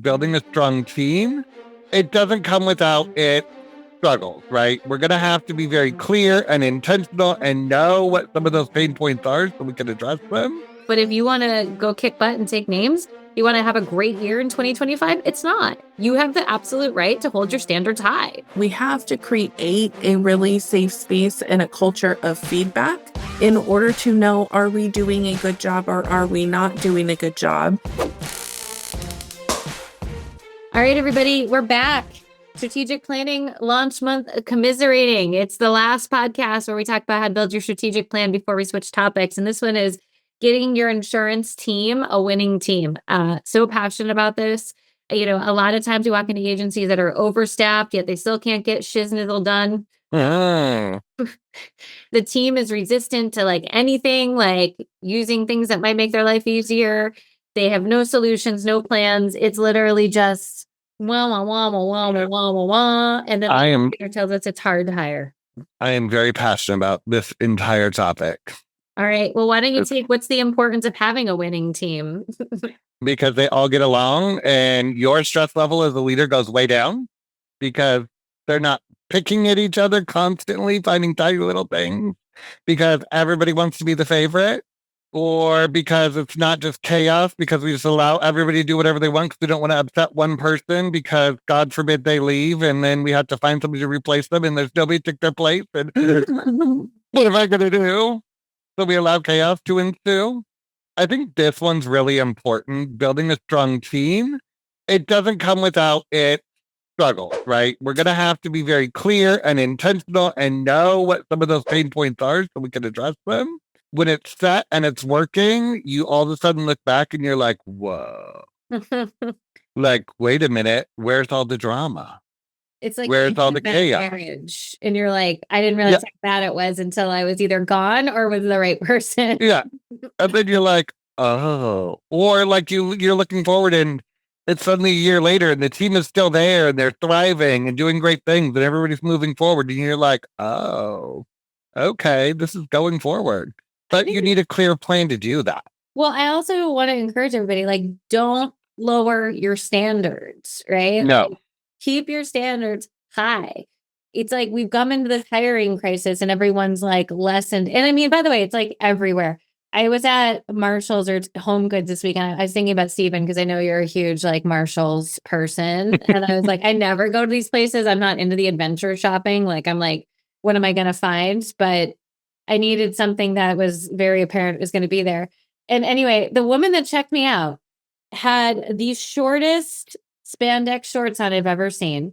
building a strong team, it doesn't come without its struggles, right? We're going to have to be very clear and intentional and know what some of those pain points are so we can address them. But if you want to go kick butt and take names, you want to have a great year in 2025, it's not. You have the absolute right to hold your standards high. We have to create a really safe space and a culture of feedback in order to know, are we doing a good job or are we not doing a good job? All right, everybody, we're back. Strategic Planning Launch Month commiserating. It's the last podcast where we talk about how to build your strategic plan before we switch topics. And this one is getting your insurance team a winning team. So passionate about this. You know, a lot of times we walk into agencies that are overstaffed, yet they still can't get shiznittle done. The team is resistant to like anything, like using things that might make their life easier. They have no solutions, no plans. It's literally just wah, wah, wah, wah, wah, wah, wah, wah, wah. And then the tells us it's hard to hire. I am very passionate about this entire topic. All right. Well, why don't you take what's the importance of having a winning team? Because they all get along and your stress level as a leader goes way down because they're not picking at each other constantly, finding tiny little things because everybody wants to be the favorite, or because it's not just chaos because we just allow everybody to do whatever they want because we don't want to upset one person because God forbid they leave and then we have to find somebody to replace them and there's nobody to take their place. And what am I going to do? So we allow chaos to ensue. I think this one's really important. Building a strong team, it doesn't come without its struggles, right? We're going to have to be very clear and intentional and know what some of those pain points are so we can address them. When it's set and it's working, you all of a sudden look back and you're like, whoa. Like, wait a minute, where's all the drama? It's like where's all the chaos? Marriage. And you're like, I didn't realize how bad it was until I was either gone or with the right person. Yeah. And then you're like, oh. Or like you're looking forward and it's suddenly a year later and the team is still there and they're thriving and doing great things and everybody's moving forward. And you're like, oh, okay, this is going forward. But you need a clear plan to do that. Well, I also want to encourage everybody, like, don't lower your standards, right? No. Like, keep your standards high. It's like we've come into this hiring crisis and everyone's like lessened. And I mean, by the way, it's like everywhere. I was at Marshall's or Home Goods this weekend. I was thinking about Stephen because I know you're a huge like Marshall's person. And I was like, I never go to these places. I'm not into the adventure shopping. Like, I'm like, what am I going to find? But I needed something that was very apparent was going to be there. And anyway, the woman that checked me out had the shortest spandex shorts on I've ever seen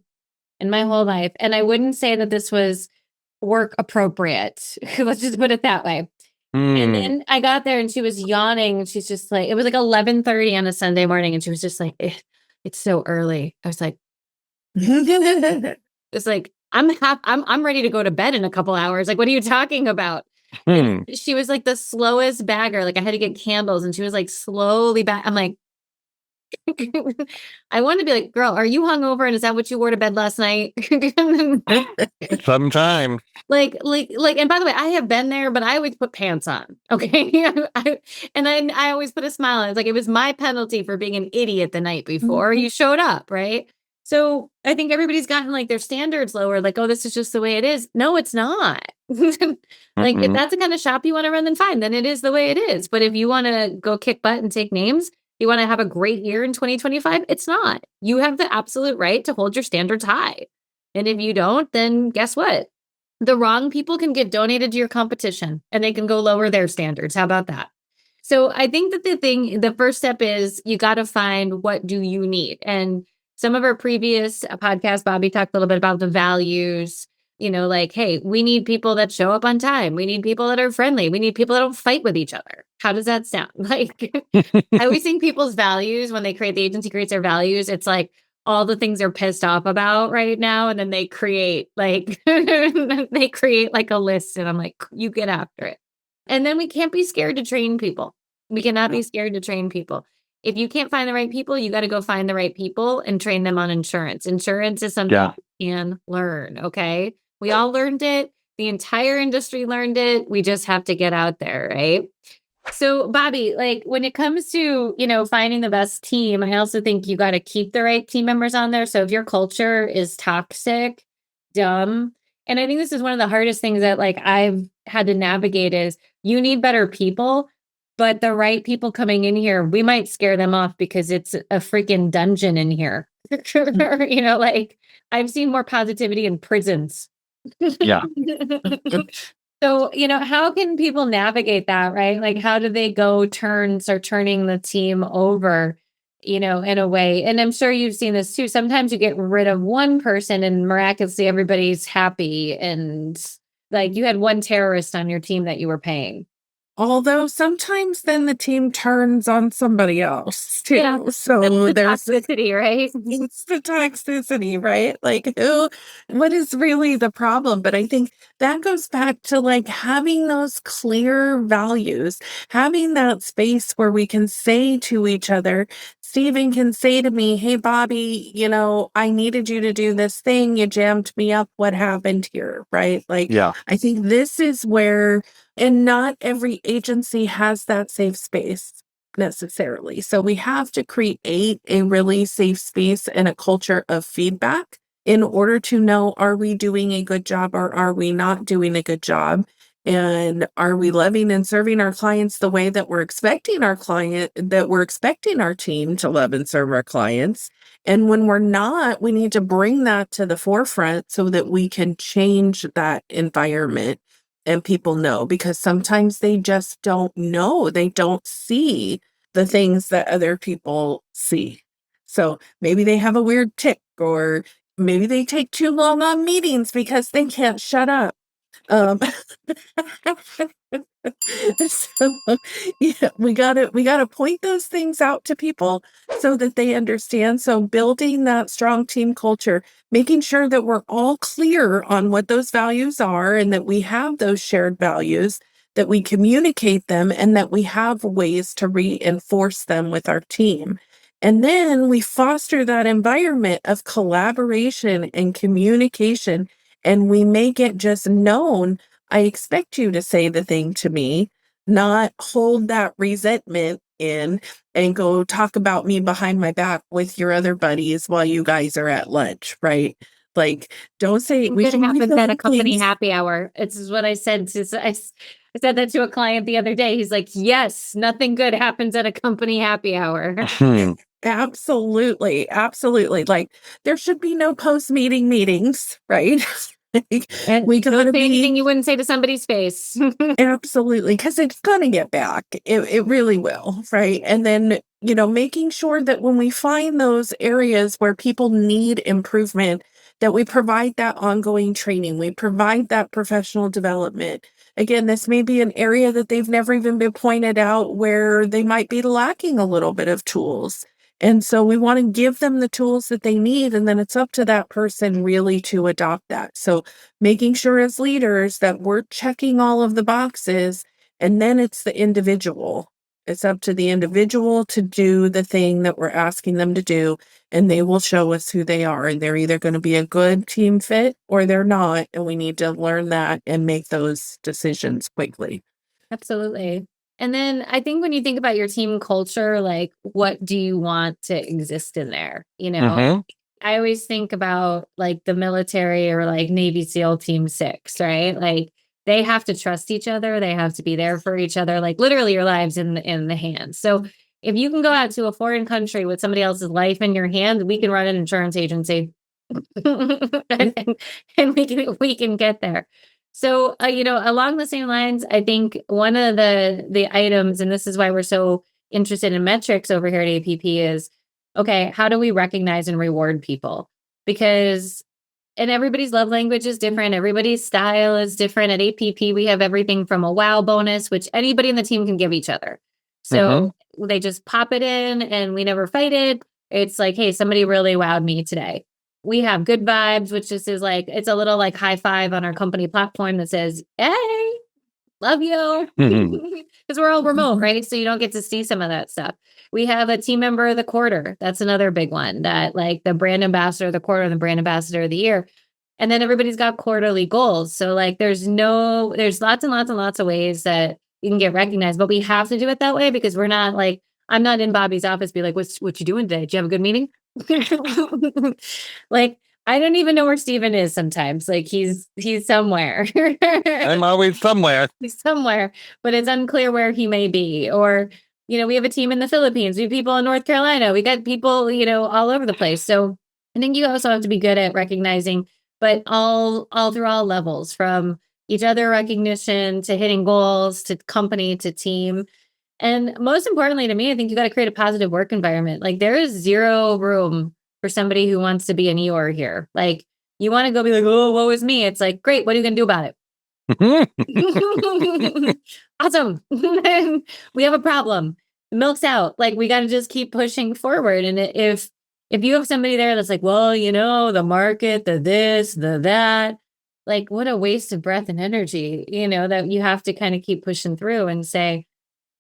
in my whole life. And I wouldn't say that this was work appropriate. Let's just put it that way. And then I got there and she was yawning. She's just like, it was like 11:30 on a Sunday morning. And she was just like, it's so early. I was like, it's like, I'm ready to go to bed in a couple hours. Like, what are you talking about? She was like the slowest bagger. Like I had to get candles and she was like slowly back. I'm like, I want to be like, girl, are you hungover? And is that what you wore to bed last night? Sometimes. Like, and by the way, I have been there, but I always put pants on. Okay. I always put a smile on. It's like, it was my penalty for being an idiot the night before you showed up. Right. So I think everybody's gotten like their standards lower. Like, oh, this is just the way it is. No, it's not. Like, if that's the kind of shop you want to run, then fine. Then it is the way it is. But if you want to go kick butt and take names, you want to have a great year in 2025, it's not. You have the absolute right to hold your standards high. And if you don't, then guess what? The wrong people can get donated to your competition and they can go lower their standards. How about that? So I think that the first step is you got to find what do you need. And some of our previous podcasts, Bobby talked a little bit about the values, you know, like, hey, we need people that show up on time. We need people that are friendly. We need people that don't fight with each other. How does that sound? Like, I always think people's values, when they create, the agency creates their values, it's like all the things they're pissed off about right now. And then they create like, a list and I'm like, you get after it. And then we can't be scared to train people. We cannot be scared to train people. If you can't find the right people, you got to go find the right people and train them on insurance. Insurance is something you can learn. Okay. We all learned it. The entire industry learned it. We just have to get out there, right? So, Bobby, like when it comes to, finding the best team, I also think you got to keep the right team members on there. So if your culture is toxic, dumb, and I think this is one of the hardest things that like I've had to navigate is you need better people, but the right people coming in here, we might scare them off because it's a freaking dungeon in here. Like I've seen more positivity in prisons. Yeah. So, how can people navigate that, right? Like, how do they start turning the team over, in a way? And I'm sure you've seen this too. Sometimes you get rid of one person and miraculously everybody's happy. And like you had one terrorist on your team that you were paying. Although sometimes then the team turns on somebody else too. Yeah. So there's Toxicity, right? it's the toxicity, right? Like what is really the problem? But I think that goes back to like having those clear values, having that space where we can say to each other, Stephen can say to me, hey, Bobby, I needed you to do this thing. You jammed me up. What happened here? Right? Like, Yeah. I think this is where, and not every agency has that safe space necessarily. So we have to create a really safe space and a culture of feedback in order to know, are we doing a good job or are we not doing a good job? And are we loving and serving our clients the way that we're expecting our team to love and serve our clients? And when we're not, we need to bring that to the forefront so that we can change that environment and people know, because sometimes they just don't know. They don't see the things that other people see. So maybe they have a weird tick, or maybe they take too long on meetings because they can't shut up. So yeah, we gotta point those things out to people so that they understand. So building that strong team culture, making sure that we're all clear on what those values are and that we have those shared values, that we communicate them, and that we have ways to reinforce them with our team. And then we foster that environment of collaboration and communication, and we make it just known, I expect you to say the thing to me, not hold that resentment in and go talk about me behind my back with your other buddies while you guys are at lunch, right? Like, don't say we Good can leave happens at a those company things. happy hour. It's what I said I said that to a client the other day. He's like, yes, nothing good happens at a company happy hour. Absolutely, absolutely. Like, there should be no post-meeting meetings, right? Like, And we don't gotta say anything be you wouldn't say to somebody's face. absolutely, because it's gonna get back. It really will, right? And then, making sure that when we find those areas where people need improvement, that we provide that ongoing training, we provide that professional development. Again, this may be an area that they've never even been pointed out where they might be lacking a little bit of tools. And so we want to give them the tools that they need, and then it's up to that person really to adopt that. So making sure as leaders that we're checking all of the boxes, and then it's the individual. It's up to the individual to do the thing that we're asking them to do, and they will show us who they are. And they're either going to be a good team fit or they're not. And we need to learn that and make those decisions quickly. Absolutely. And then I think when you think about your team culture, like what do you want to exist in there? Hmm. I always think about like the military or like Navy SEAL Team 6, right? Like they have to trust each other. They have to be there for each other, like literally your lives in the hands. So if you can go out to a foreign country with somebody else's life in your hands, we can run an insurance agency. and, and we can get there. So along the same lines, I think one of the items, and this is why we're so interested in metrics over here at APP, is okay, how do we recognize and reward people? Because and everybody's love language is different. Everybody's style is different. At APP, we have everything from a wow bonus, which anybody in the team can give each other. Hmm. So they just pop it in and we never fight it. It's like, hey, somebody really wowed me today. We have good vibes, which just is like, it's a little like high five on our company platform that says, hey, love you. Because we're all remote, right? So you don't get to see some of that stuff. We have a team member of the quarter. That's another big one, that like the brand ambassador of the quarter and the brand ambassador of the year. And then everybody's got quarterly goals. So like there's lots and lots and lots of ways that you can get recognized. But we have to do it that way because we're not like, I'm not in Bobby's office be like, what you doing today? Did you have a good meeting? Like, I don't even know where Steven is sometimes. Like he's somewhere. I'm always somewhere. He's somewhere, but it's unclear where he may be. Or, we have a team in the Philippines, we have people in North Carolina, we got people, all over the place. So I think you also have to be good at recognizing, but all through all levels, from each other recognition to hitting goals to company to team. And most importantly to me, I think you got to create a positive work environment. Like there is zero room for somebody who wants to be an Eeyore here. Like you want to go be like, oh, woe is me. It's like, great. What are you going to do about it? Awesome. We have a problem. The milk's out. Like we got to just keep pushing forward. And if you have somebody there that's like, well, the market, the this, the that, like what a waste of breath and energy, that you have to kind of keep pushing through and say,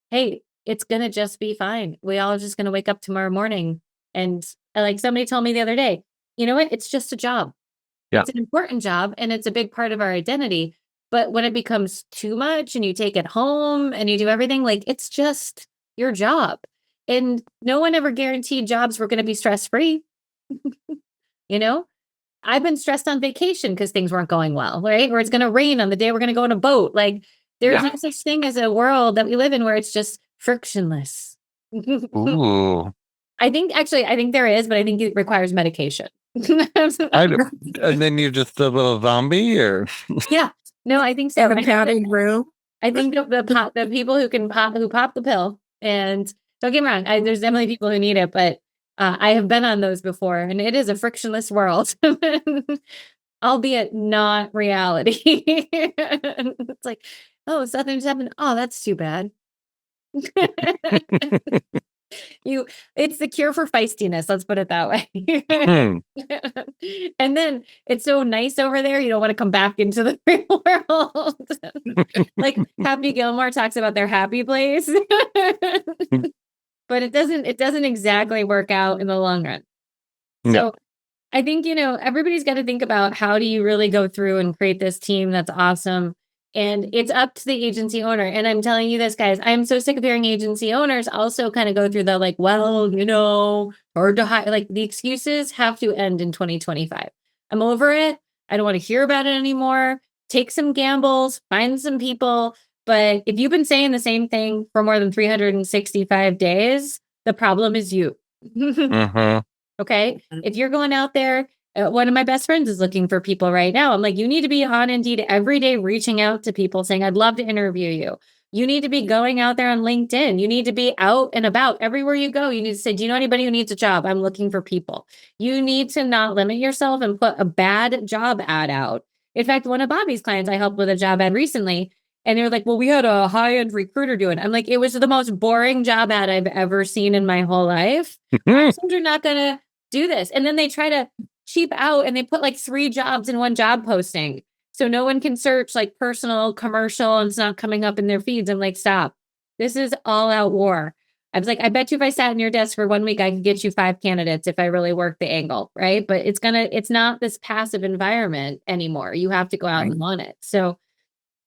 hey, it's going to just be fine. We all are just going to wake up tomorrow morning. And like somebody told me the other day, you know what? It's just a job. Yeah. It's an important job and it's a big part of our identity. But when it becomes too much and you take it home and you do everything, like it's just your job. And no one ever guaranteed jobs were going to be stress-free. I've been stressed on vacation because things weren't going well, right? Or it's going to rain on the day we're going to go on a boat. Like there's no such thing as a world that we live in where it's just frictionless. Ooh. I think there is, but I think it requires medication. And then you're just a little zombie, or yeah, no, I think so. In a padded room. I think the people who pop the pill, and don't get me wrong, there's definitely people who need it, but I have been on those before, and it is a frictionless world, albeit not reality. It's like, oh, something just happened. Oh, that's too bad. It's the cure for feistiness, let's put it that way. And then it's so nice over there, you don't want to come back into the real world. Like Happy Gilmore talks about their happy place. But it doesn't exactly work out in the long run. No. So I think, everybody's got to think about how do you really go through and create this team that's awesome. And it's up to the agency owner. And I'm telling you this, guys, I'm so sick of hearing agency owners also kind of go through the like, well, hard to hire. Like the excuses have to end in 2025. I'm over it. I don't want to hear about it anymore. Take some gambles, find some people. But if you've been saying the same thing for more than 365 days, the problem is you. Okay. If you're going out there, one of my best friends is looking for people right now. I'm like, you need to be on Indeed every day, reaching out to people saying, I'd love to interview you. You need to be going out there on LinkedIn. You need to be out and about everywhere you go. You need to say, do you know anybody who needs a job? I'm looking for people. You need to not limit yourself and put a bad job ad out. In fact, one of Bobby's clients, I helped with a job ad recently. And they were like, well, we had a high-end recruiter do it. I'm like, it was the most boring job ad I've ever seen in my whole life. You're not going to do this. And then they try to cheap out and they put like 3 jobs in one job posting. So no one can search like personal, commercial, and it's not coming up in their feeds. I'm like, stop. This is all out war. I was like, I bet you if I sat in your desk for 1 week, I could get you 5 candidates if I really work the angle, right? But it's not this passive environment anymore. You have to go out and want it. So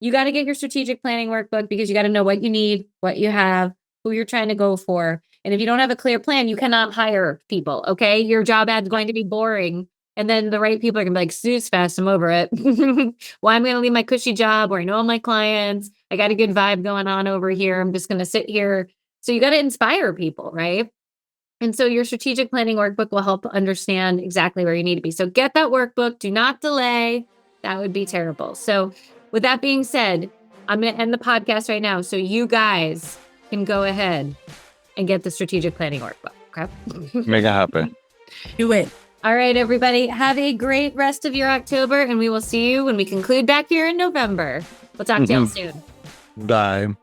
you got to get your strategic planning workbook because you got to know what you need, what you have, who you're trying to go for. And if you don't have a clear plan, you cannot hire people, okay? Your job ad's going to be boring. And then the right people are going to be like, snooze fest, I'm over it. Well, I'm going to leave my cushy job where I know all my clients. I got a good vibe going on over here. I'm just going to sit here. So you got to inspire people, right? And so your strategic planning workbook will help understand exactly where you need to be. So get that workbook. Do not delay. That would be terrible. So with that being said, I'm going to end the podcast right now so you guys can go ahead and get the strategic planning workbook. Okay. Make it happen. Do it. All right, everybody. Have a great rest of your October, and we will see you when we conclude back here in November. We'll talk to y'all soon. Bye.